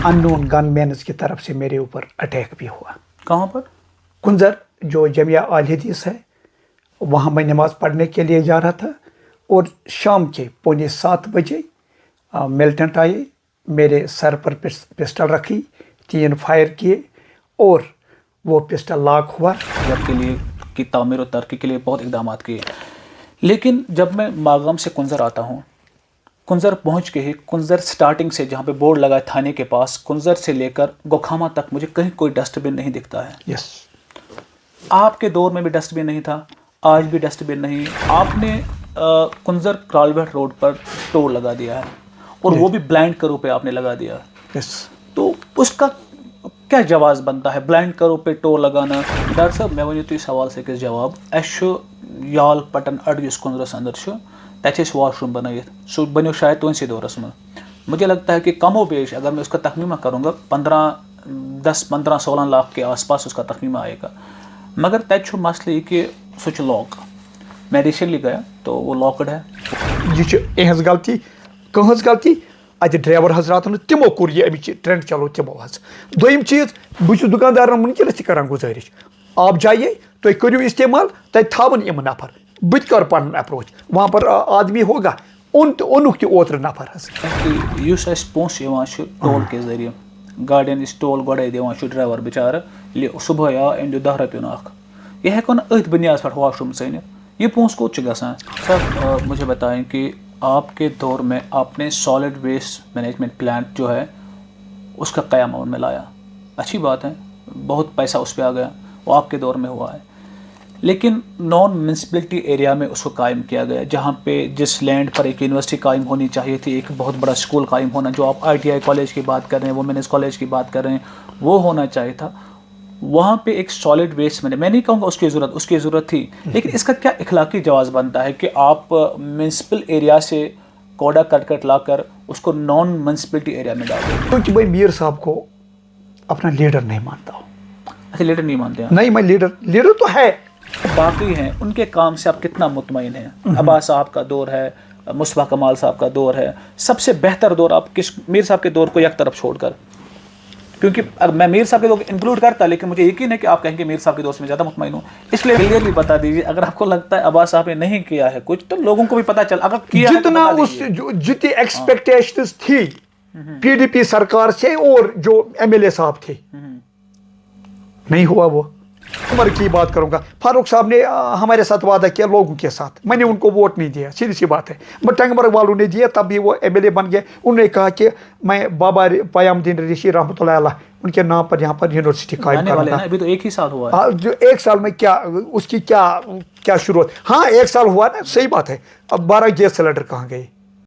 Unknown गनमैन्स की तरफ से मेरे ऊपर अटैक भी हुआ। कहाँ पर? कुंजर जो जमिया अल हदीस है, वहाँ मैं नमाज़ पढ़ने के लिए जा रहा था और शाम के 6:45 बजे मिलिटेंट आए, मेरे सर पर पिस्टल रखी, 3 फायर किए और वो पिस्टल लॉक हुआ। जब के लिए की तामीर और तरक्की के लिए बहुत इकदाम किए, लेकिन जब मैं मागाम से कुंजर आता हूँ, कुंजर पहुँच के ही कुंजर स्टार्टिंग से जहाँ पे बोर्ड लगा है थाने के पास, कुंजर से लेकर गोखामा तक मुझे कहीं कोई डस्टबिन नहीं दिखता है। यस, आपके दौर में भी डस्टबिन नहीं था, आज भी डस्टबिन नहीं। आपने कुंजर क्रालवेट रोड पर टोल लगा दिया है और वो भी ब्लाइंड करो पे आपने लगा दिया। यस, तो उसका क्या जवाब बनता है ब्लाइंड करो पे टोल लगाना? डॉक्टर साहब मैं वन तुम सवाल से जवाब याल पटन अड़गिस कुंजरस अंदर तक वाशरूम बनाइए, सो बनो शायद तुमसे दौरस में। मुझे लगता है कि कमो बेश अगर मैं उसका तखमीमा करूँगा 10-15-16 लाख के आसपास उसका तखमीमा आएगा, मगर तक मसले ये कि सह लॉक। मैं रिसेंटली गया तो वो लॉकड है। यह गलती कहज गलती अत ड्राइवर हजरात तमो कोर ये अमिच ट्रेंड चलो तमो हज। दोम चीज बहुत दुकानदार वनकस कर गुजारिश, आप जाइए तुम करो इस्तेमाल, तक थावन यम नफर, बुत कर पन अप्रोच, वहाँ पर आदमी होगा ओनुक ओत्र नफर हज पोस टोल के जरिए गाड़ियन टोल गोड़े दिवान ड्राइवर बेचारा सुबह आ इन 10 रपियन अख, यह हेको ना अथ बुनियाद पर वॉशरूम सनित, ये पोस कोत गसान। सर मुझे बताएं कि आपके दौर में आपने सॉलिड वेस्ट मैनेजमेंट प्लांट जो है उसका क़याम अमल में लाया, अच्छी बात है, बहुत पैसा उस पर आ गया, वो आपके दौर में हुआ है। लेकिन नॉन म्यूनसिपलिटी एरिया में उसको कायम किया गया, जहाँ पे जिस लैंड पर एक यूनिवर्सिटी कायम होनी चाहिए थी, एक बहुत बड़ा स्कूल कायम होना, जो आप ITI कॉलेज की बात कर रहे हैं, वुमेन्स कॉलेज की बात कर रहे हैं, वो होना चाहिए था। वहाँ पे एक सॉलिड वेस्ट मैं नहीं कहूँगा उसकी ज़रूरत थी, लेकिन इसका क्या इखलाकी जवाब बनता है कि आप म्यूनसिपल एरिया से कूड़ा करकट लाकर उसको नॉन म्यूनसिपलिटी एरिया में डाल दें? क्योंकि भाई मीर साहब को अपना लीडर नहीं मानता हूँ। अच्छा, लीडर नहीं मानते हैं? नहीं, मैं लीडर तो है, बाकी हैं उनके काम से आप कितना मुतमईन हैं? अब्बास साहब का दौर है, मुस्तफा कमाल साहब का दौर है, सबसे बेहतर दौर आप किस मीर साहब के दौर को एक तरफ छोड़कर, क्योंकि मैं मीर साहब के दौर इंक्लूड करता, लेकिन मुझे यकीन है कि आप कहेंगे मीर साहब के दौर से मैं ज़्यादा मुतमईन हूँ, इसलिए क्लियरली बता दीजिए अगर आपको लगता है अब्बास साहब ने नहीं किया है कुछ, तो लोगों को भी पता चल, अगर किया जितना उस जितनी एक्सपेक्टेशंस थी PDP सरकार से और जो MLA साहब थे, नहीं हुआ वो। उम्र की बात करूंगा, फारूक साहब ने हमारे साथ वादा किया लोगों के साथ, मैंने उनको वोट नहीं दिया, सीधी सी बात है, बट टंगमर्ग वालों ने दिया, तब भी वो MLA बन गए। उन्होंने कहा कि मैं बाबा पयामुद्दीन रिशी रहमतुल्लाह अलैह उनके नाम पर यहाँ पर यूनिवर्सिटी कायम करूँगा। अभी तो 1 ही साल हुआ है। जो 1 साल में क्या उसकी क्या शुरुआत, हाँ 1 साल हुआ ना, सही बात है। अब 12 गैस सिलेंडर कहाँ गए?